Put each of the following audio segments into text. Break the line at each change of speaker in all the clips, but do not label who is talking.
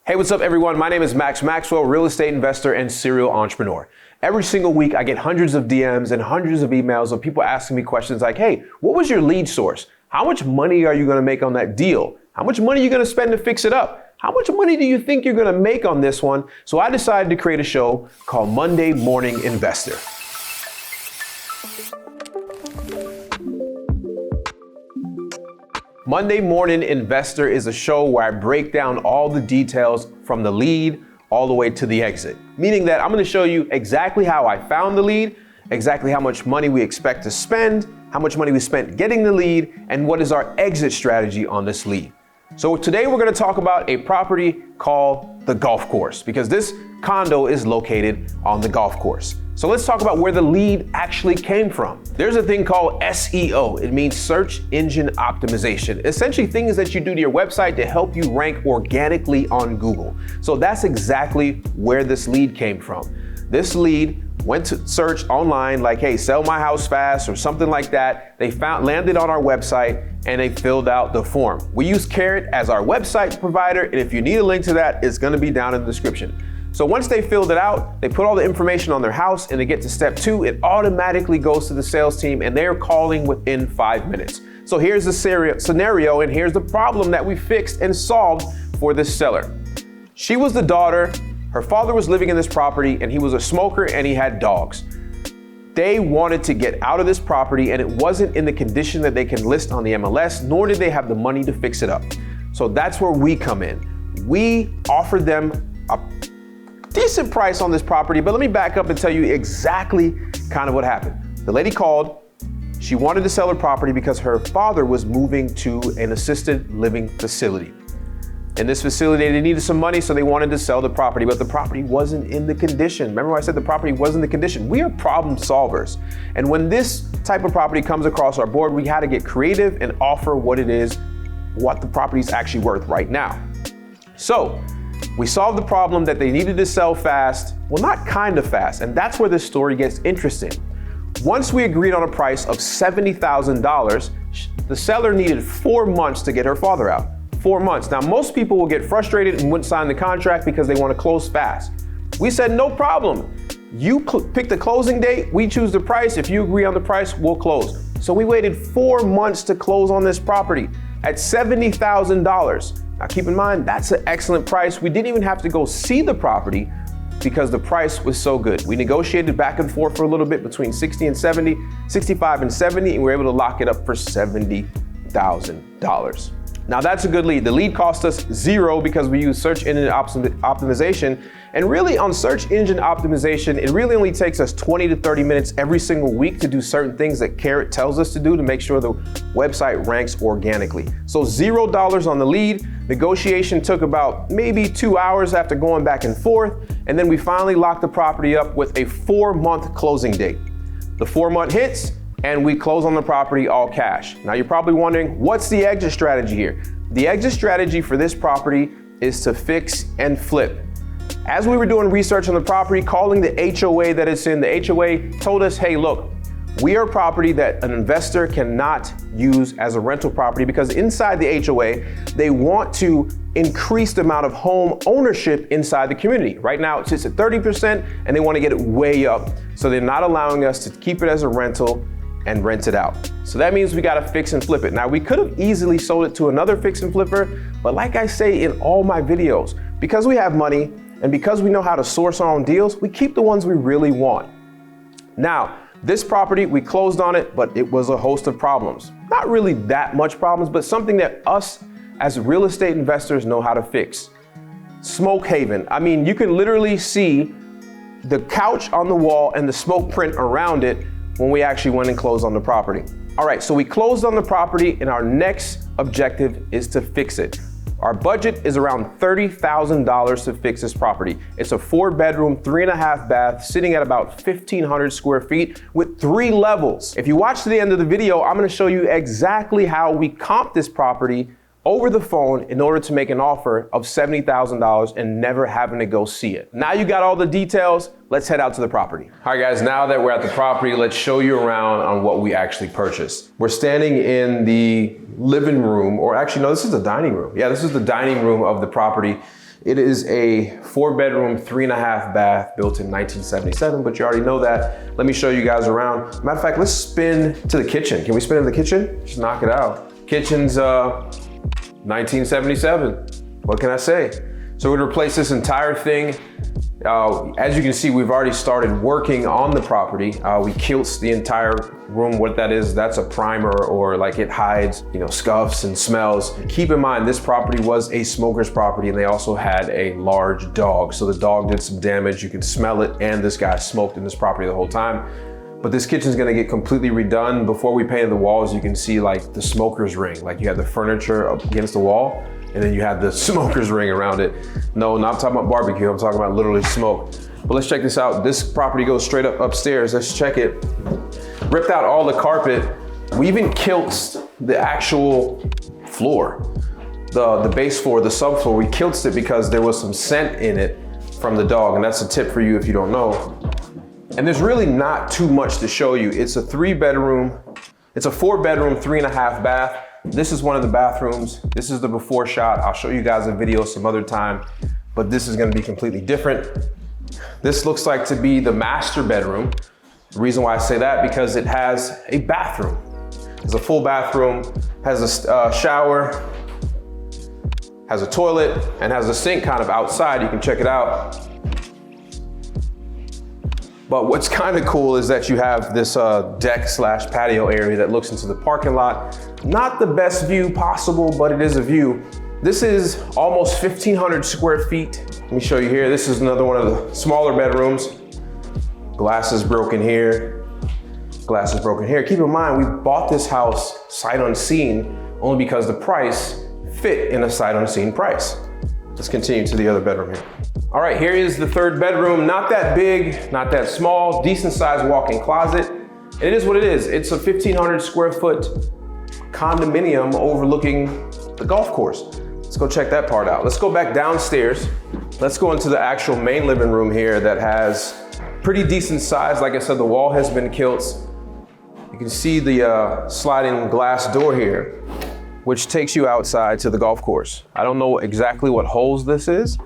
Hey, what's up everyone? My name is Maxwell, real estate investor and serial entrepreneur. Every single week I get hundreds of DMs and hundreds of emails of people asking me questions like, hey, what was your lead source? How much money are you gonna make on that deal? How much money are you gonna spend to fix it up? How much money do you think you're gonna make on this one? So I decided to create a show called Monday Morning Investor. Monday Morning Investor is a show where I break down all the details from the lead all the way to the exit. Meaning that I'm gonna show you exactly how I found the lead, exactly how much money we expect to spend, how much money we spent getting the lead, and what is our exit strategy on this lead. So today we're gonna talk about a property called the Golfcourse, because this condo is located on the golf course. So let's talk about where the lead actually came from. There's a thing called SEO. It means search engine optimization. Essentially things that you do to your website to help you rank organically on Google. So that's exactly where this lead came from. This lead went to search online like, hey, sell my house fast or something like that. They landed on our website and they filled out the form. We use Carrot as our website provider, and if you need a link to that, it's gonna be down in the description. So once they filled it out, they put all the information on their house and they get to step 2, it automatically goes to the sales team and they're calling within 5 minutes. So here's the scenario and here's the problem that we fixed and solved for this seller. She was the daughter, her father was living in this property and he was a smoker and he had dogs. They wanted to get out of this property and it wasn't in the condition that they can list on the MLS, nor did they have the money to fix it up. So that's where we come in. We offered them a decent price on this property, but let me back up and tell you exactly kind of what happened. The lady called, she wanted to sell her property because her father was moving to an assisted living facility. In this facility, they needed some money, so they wanted to sell the property, but the property wasn't in the condition. Remember I said the property wasn't in the condition? We are problem solvers. And when this type of property comes across our board, we had to get creative and offer what it is, what the property is actually worth right now. So we solved the problem that they needed to sell fast. Well, not kind of fast, and that's where this story gets interesting. Once we agreed on a price of $70,000, the seller needed 4 months to get her father out. 4 months. Now, most people will get frustrated and wouldn't sign the contract because they want to close fast. We said, no problem. You pick the closing date, we choose the price. If you agree on the price, we'll close. So we waited 4 months to close on this property at $70,000. Now keep in mind, that's an excellent price. We didn't even have to go see the property because the price was so good. We negotiated back and forth for a little bit between 60 and 70, 65 and 70, and we were able to lock it up for $70,000. Now that's a good lead. The lead cost us $0 because we use search engine optimization. And really on search engine optimization, it really only takes us 20 to 30 minutes every single week to do certain things that Carrot tells us to do to make sure the website ranks organically. So $0 on the lead. Negotiation took about maybe 2 hours after going back and forth. And then we finally locked the property up with a 4-month closing date. The 4-month hits, and we close on the property all cash. Now you're probably wondering, what's the exit strategy here? The exit strategy for this property is to fix and flip. As we were doing research on the property, calling the HOA that it's in, the HOA told us, hey, look, we are a property that an investor cannot use as a rental property because inside the HOA, they want to increase the amount of home ownership inside the community. Right now, it sits at 30% and they want to get it way up. So they're not allowing us to keep it as a rental and rent it out. So that means we got to fix and flip it. Now we could have easily sold it to another fix and flipper, but like I say in all my videos, because we have money and because we know how to source our own deals, we keep the ones we really want. Now, this property, we closed on it, but it was a host of problems. Not really that much problems, but something that us as real estate investors know how to fix. Smoke haven. I mean, you can literally see the couch on the wall and the smoke print around it when we actually went and closed on the property. All right, so we closed on the property and our next objective is to fix it. Our budget is around $30,000 to fix this property. It's a 4-bedroom, 3.5 bath, sitting at about 1,500 square feet with 3 levels. If you watch to the end of the video, I'm gonna show you exactly how we comped this property over the phone in order to make an offer of $70,000 and never having to go see it. Now you got all the details, let's head out to the property. All right guys, now that we're at the property, let's show you around on what we actually purchased. We're standing in the living room, or actually no, this is the dining room. Yeah, this is the dining room of the property. It is a 4-bedroom, 3.5 bath, built in 1977, but you already know that. Let me show you guys around. Matter of fact, let's spin to the kitchen. Can we spin in the kitchen? Just knock it out. Kitchen's 1977. What can I say? So we'd replace this entire thing. As you can see, we've already started working on the property. We quilts the entire room. What that is, that's a primer, or like it hides, scuffs and smells. Keep in mind, this property was a smoker's property, and they also had a large dog. So the dog did some damage. You can smell it, and this guy smoked in this property the whole time. But this kitchen's gonna get completely redone. Before we painted the walls, you can see like the smoker's ring. Like you had the furniture up against the wall, and then you had the smoker's ring around it. No, not talking about barbecue, I'm talking about literally smoke. But let's check this out. This property goes straight up upstairs. Let's check it. Ripped out all the carpet. We even kilts the actual floor. The base floor, the subfloor, we kilts it because there was some scent in it from the dog, and that's a tip for you if you don't know. And there's really not too much to show you. It's a 4-bedroom, 3.5 bath. This is one of the bathrooms. This is the before shot. I'll show you guys a video some other time, but this is gonna be completely different. This looks like to be the master bedroom. The reason why I say that, because it has a bathroom. It's a full bathroom, has a shower, has a toilet, and has a sink kind of outside. You can check it out. But what's kind of cool is that you have this deck/patio area that looks into the parking lot. Not the best view possible, but it is a view. This is almost 1,500 square feet. Let me show you here. This is another one of the smaller bedrooms. Glass is broken here. Glass is broken here. Keep in mind, we bought this house sight unseen only because the price fit in a sight unseen price. Let's continue to the other bedroom here. All right, here is the 3rd bedroom. Not that big, not that small, decent sized walk-in closet. And it is what it is. It's a 1,500 square foot condominium overlooking the golf course. Let's go check that part out. Let's go back downstairs. Let's go into the actual main living room here that has pretty decent size. Like I said, the wall has been kilts. You can see the sliding glass door here, which takes you outside to the golf course. I don't know exactly what holes this is.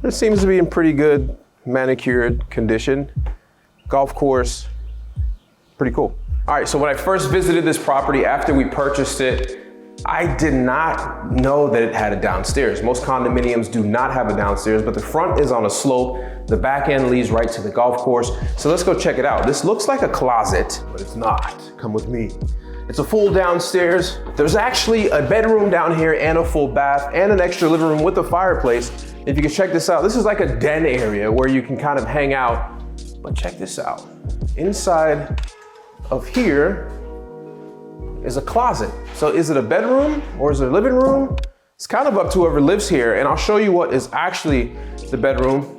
It seems to be in pretty good manicured condition. Golf course, pretty cool. All right, so when I first visited this property after we purchased it, I did not know that it had a downstairs. Most condominiums do not have a downstairs, but the front is on a slope. The back end leads right to the golf course. So let's go check it out. This looks like a closet, but it's not. Come with me. It's a full downstairs. There's actually a bedroom down here and a full bath and an extra living room with a fireplace. If you can check this out, this is like a den area where you can kind of hang out. But check this out. Inside of here is a closet. So is it a bedroom or is it a living room? It's kind of up to whoever lives here. And I'll show you what is actually the bedroom.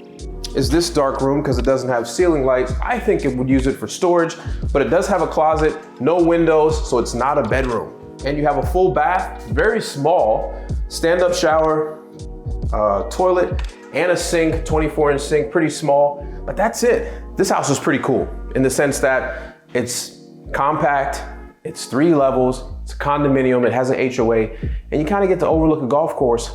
Is this dark room because it doesn't have ceiling lights. I think it would use it for storage, but it does have a closet, no windows, so it's not a bedroom. And you have a full bath, very small, stand-up shower, toilet, and a sink, 24-inch sink, pretty small, but that's it. This house is pretty cool in the sense that it's compact, it's 3 levels, it's a condominium, it has an HOA, and you kind of get to overlook a golf course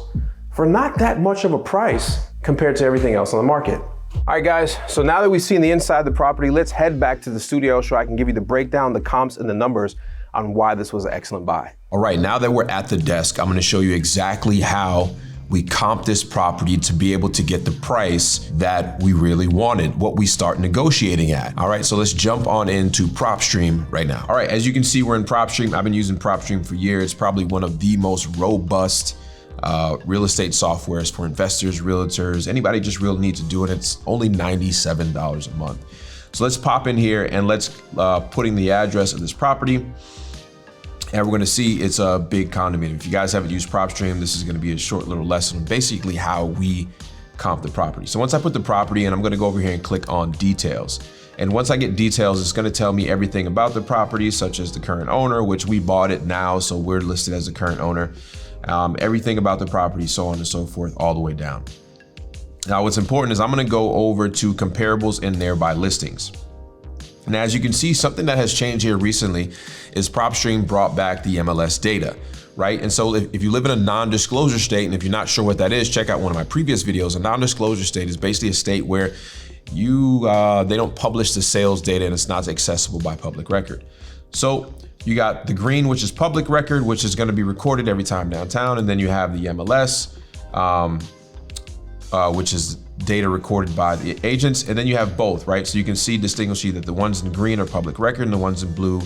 for not that much of a price compared to everything else on the market. All right, guys, so now that we've seen the inside of the property, let's head back to the studio so I can give you the breakdown, the comps, and the numbers on why this was an excellent buy. All right, now that we're at the desk, I'm gonna show you exactly how we comp this property to be able to get the price that we really wanted, what we start negotiating at. All right, so let's jump on into Propstream right now. All right, as you can see, we're in Propstream. I've been using Propstream for years. It's probably one of the most robust real estate softwares for investors, realtors, anybody just really need to do it. It's only $97 a month. So let's pop in here and let's put in the address of this property. And we're gonna see it's a big condominium. If you guys haven't used Propstream, this is gonna be a short little lesson on basically how we comp the property. So once I put the property in, I'm gonna go over here and click on details. And once I get details, it's gonna tell me everything about the property, such as the current owner, which we bought it now, so we're listed as the current owner. Everything about the property, so on and so forth, all the way down. Now, what's important is I'm gonna go over to comparables and nearby listings. And as you can see, something that has changed here recently is Propstream brought back the MLS data, right? And so if you live in a non-disclosure state, and if you're not sure what that is, check out one of my previous videos. A non-disclosure state is basically a state where they don't publish the sales data and it's not accessible by public record. So you got the green, which is public record, which is going to be recorded every time downtown. And then you have the MLS, which is data recorded by the agents. And then you have both, right? So you can distinguish that the ones in green are public record and the ones in blue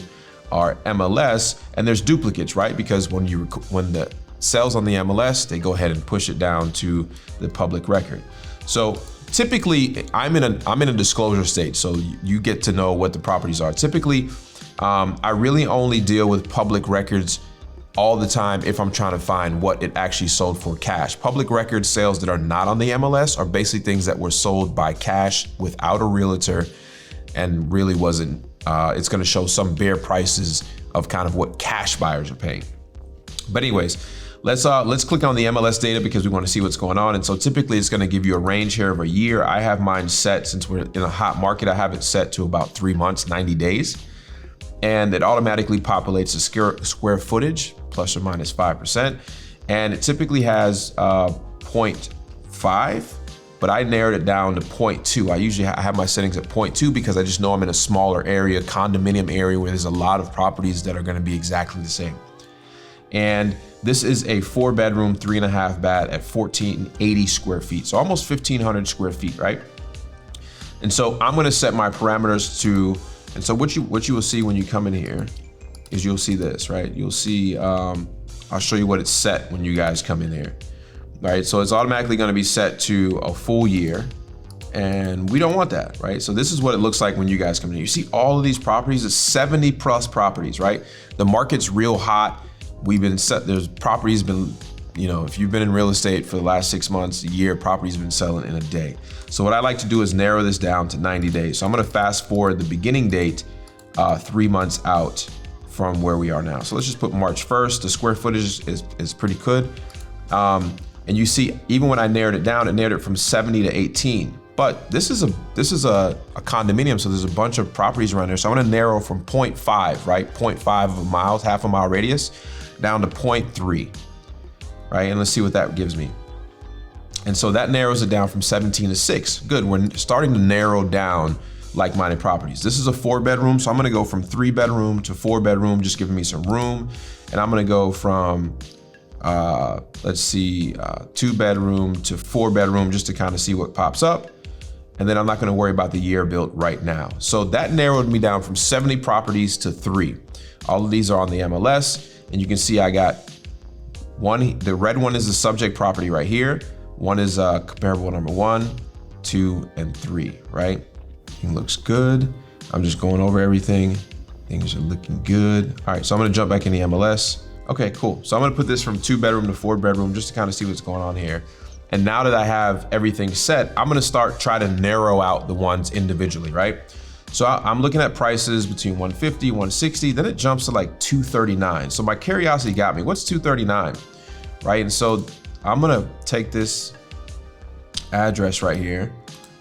are MLS. And there's duplicates, right? Because when the sales on the MLS, they go ahead and push it down to the public record. So typically I'm in a disclosure state. So you get to know what the properties are. Typically, I really only deal with public records all the time if I'm trying to find what it actually sold for cash. Public record sales that are not on the MLS are basically things that were sold by cash without a realtor and really wasn't, it's gonna show some bare prices of kind of what cash buyers are paying. But anyways, let's click on the MLS data because we wanna see what's going on. And so typically it's gonna give you a range here of a year. I have mine set, since we're in a hot market, I have it set to about 3 months, 90 days. And it automatically populates the square footage, plus or minus 5%. And it typically has 0.5, but I narrowed it down to 0.2. I have my settings at 0.2 because I just know I'm in a smaller area, condominium area, where there's a lot of properties that are gonna be exactly the same. And this is a 4-bedroom, 3.5 bath at 1,480 square feet. So almost 1,500 square feet, right? And so I'm gonna set my parameters to, and so what you will see when you come in here is you'll see this, right? You'll see, I'll show you what it's set when you guys come in here, right? So it's automatically gonna be set to a full year, and we don't want that, right? So this is what it looks like when you guys come in. You see all of these properties, it's 70 plus properties, right? The market's real hot. There's properties been, if you've been in real estate for the last 6 months, a year, properties been selling in a day. So what I like to do is narrow this down to 90 days. So I'm gonna fast forward the beginning date 3 months out from where we are now. So let's just put March 1st. The square footage is pretty good. And you see, even when I narrowed it down, it narrowed it from 70 to 18. But this is a condominium, so there's a bunch of properties around there. So I'm gonna narrow from 0.5, right? 0.5 of a mile, half a mile radius, down to 0.3, right? And let's see what that gives me. And so that narrows it down from 17 to 6. Good, we're starting to narrow down like-minded properties. This is a 4-bedroom, so I'm gonna go from 3-bedroom to 4-bedroom, just giving me some room. And I'm gonna go from, 2-bedroom to 4-bedroom, just to kind of see what pops up. And then I'm not gonna worry about the year built right now. So that narrowed me down from 70 properties to 3. All of these are on the MLS, and you can see I got one, the red one is the subject property right here. One is comparable number 1, 2, and 3, right? Everything looks good. I'm just going over everything. Things are looking good. All right, so I'm gonna jump back in the MLS. Okay, cool. So I'm gonna put this from 2-bedroom to 4-bedroom just to kind of see what's going on here. And now that I have everything set, I'm gonna try to narrow out the ones individually, right? So I'm looking at prices between 150, 160, then it jumps to like 239. So my curiosity got me, what's 239, right? And so I'm gonna take this address right here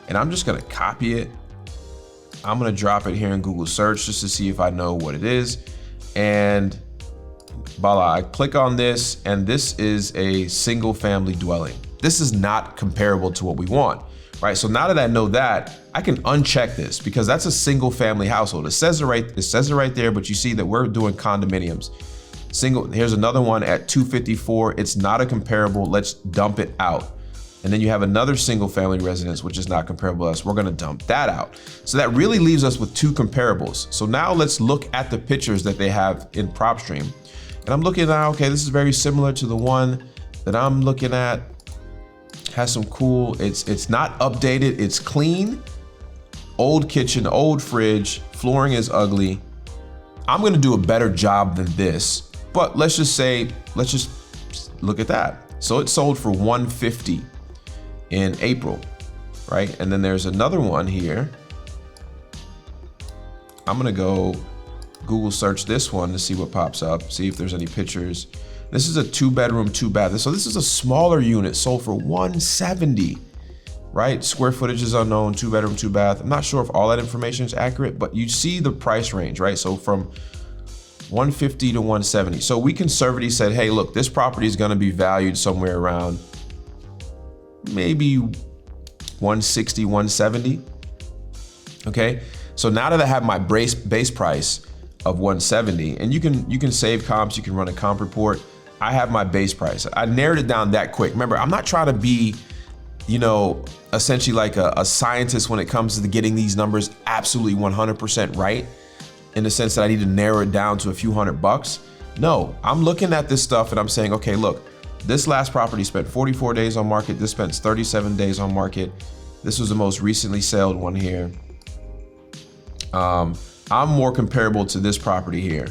and I'm just gonna copy it. I'm gonna drop it here in Google search just to see if I know what it is. And voila, I click on this and this is a single family dwelling. This is not comparable to what we want, right? So now that I know that, I can uncheck this because that's a single family household. It says it right there, but you see that we're doing condominiums. Here's another one at 254. It's not a comparable, let's dump it out. And then you have another single family residence, which is not comparable to us. We're gonna dump that out. So that really leaves us with 2 comparables. So now let's look at the pictures that they have in Propstream. And I'm looking at, okay, this is very similar to the one that I'm looking at. Has some cool, it's not updated, it's clean. Old kitchen, old fridge, flooring is ugly. I'm gonna do a better job than this, but let's just look at that. So it sold for 150 in April, right? And then there's another one here. I'm gonna go Google search this one to see what pops up, see if there's any pictures. This is a 2-bedroom, 2-bath. So this is a smaller unit, sold for 170
right? Square footage is unknown, 2-bedroom, 2-bath. I'm not sure if all that information is accurate, but you see the price range, right? So from 150 to 170. So we conservatively said, hey, look, this property is gonna be valued somewhere around maybe 160, 170, okay? So now that I have my base price of 170, and you can save comps, you can run a comp report, I have my base price. I narrowed it down that quick. Remember, I'm not trying to be, essentially like a scientist when it comes to getting these numbers absolutely 100% right, in the sense that I need to narrow it down to a few $100. No, I'm looking at this stuff and I'm saying, okay, look, this last property spent 44 days on market. This spent 37 days on market. This was the most recently sold one here. I'm more comparable to this property here.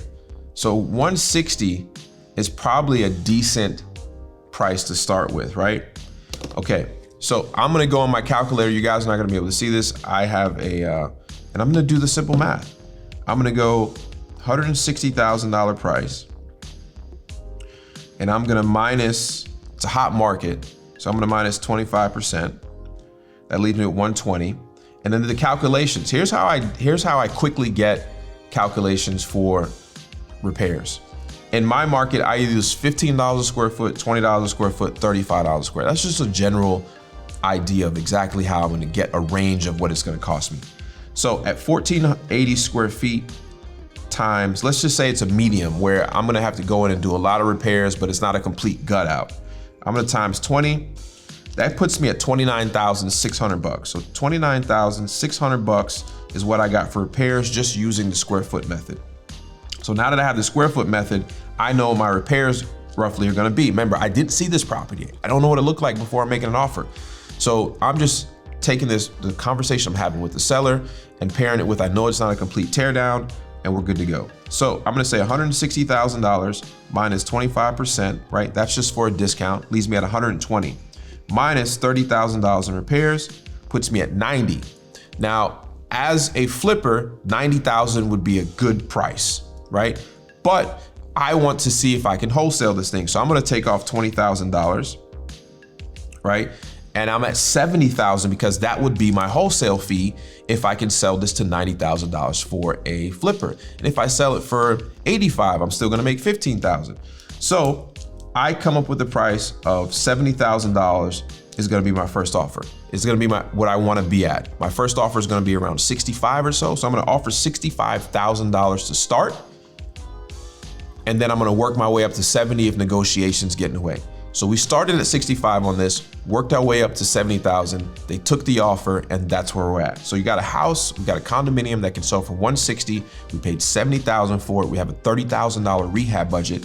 So 160 is probably a decent price to start with, right? Okay, so I'm gonna go on my calculator. You guys are not gonna be able to see this. I have and I'm gonna do the simple math. I'm gonna go $160,000 price, and I'm gonna minus, it's a hot market, so I'm gonna minus 25%. That leaves me at 120. And then the calculations, here's how I quickly get calculations for repairs. In my market, I use $15 a square foot, $20 a square foot, $35 a square. That's just a general idea of exactly how I'm gonna get a range of what it's gonna cost me. So at 1,480 square feet times, let's just say it's a medium where I'm gonna have to go in and do a lot of repairs, but it's not a complete gut out. I'm gonna times 20. That puts me at $29,600. So $29,600 is what I got for repairs just using the square foot method. So now that I have the square foot method, I know my repairs roughly are gonna be. Remember, I didn't see this property. I don't know what it looked like before I'm making an offer. So I'm just taking the conversation I'm having with the seller and pairing it with, I know it's not a complete tear down, and we're good to go. So I'm gonna say $160,000 minus 25%, right? That's just for a discount, leaves me at 120. Minus $30,000 in repairs puts me at 90. Now, as a flipper, 90,000 would be a good price, right? But I want to see if I can wholesale this thing. So I'm gonna take off $20,000, right? And I'm at 70,000 because that would be my wholesale fee if I can sell this to $90,000 for a flipper. And if I sell it for 85, I'm still gonna make 15,000. So I come up with the price of $70,000 is gonna be my first offer. It's gonna be what I wanna be at. My first offer is gonna be around 65 or so. So I'm gonna offer $65,000 to start. And then I'm gonna work my way up to 70 if negotiations get in the way. So we started at 65 on this, worked our way up to 70,000. They took the offer, and that's where we're at. So you got a house, we got a condominium that can sell for 160. We paid 70,000 for it. We have a $30,000 rehab budget,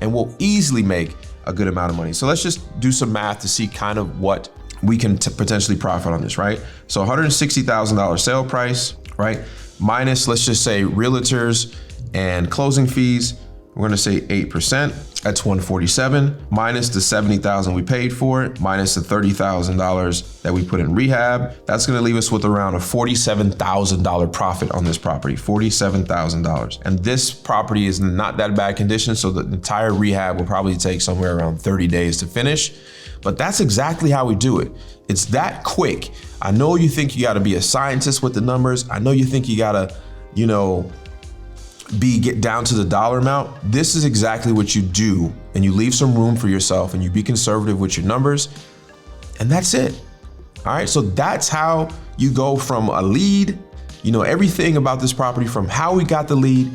and we'll easily make a good amount of money. So let's just do some math to see kind of what we can potentially profit on this, right? So $160,000 sale price, right? Minus, let's just say realtors and closing fees. We're gonna say 8%, that's 147, minus the 70,000 we paid for it, minus the $30,000 that we put in rehab. That's gonna leave us with around a $47,000 profit on this property, $47,000. And this property is not that bad condition, so the entire rehab will probably take somewhere around 30 days to finish. But that's exactly how we do it. It's that quick. I know you think you gotta be a scientist with the numbers. I know you think you gotta, get down to the dollar amount. This is exactly what you do, and you leave some room for yourself and you be conservative with your numbers, and that's it. All right, so that's how you go from a lead, everything about this property from how we got the lead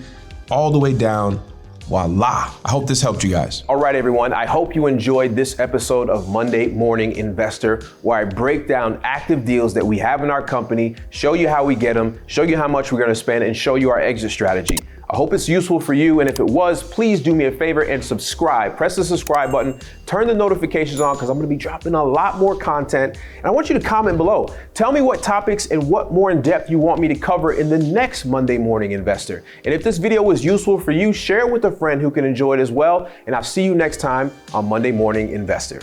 all the way down. Voila, I hope this helped you guys.
All right, everyone, I hope you enjoyed this episode of Monday Morning Investor, where I break down active deals that we have in our company, show you how we get them, show you how much we're gonna spend, and show you our exit strategy. I hope it's useful for you, and if it was, please do me a favor and subscribe. Press the subscribe button, turn the notifications on, because I'm gonna be dropping a lot more content, and I want you to comment below. Tell me what topics and what more in depth you want me to cover in the next Monday Morning Investor. And if this video was useful for you, share it with a friend who can enjoy it as well, and I'll see you next time on Monday Morning Investor.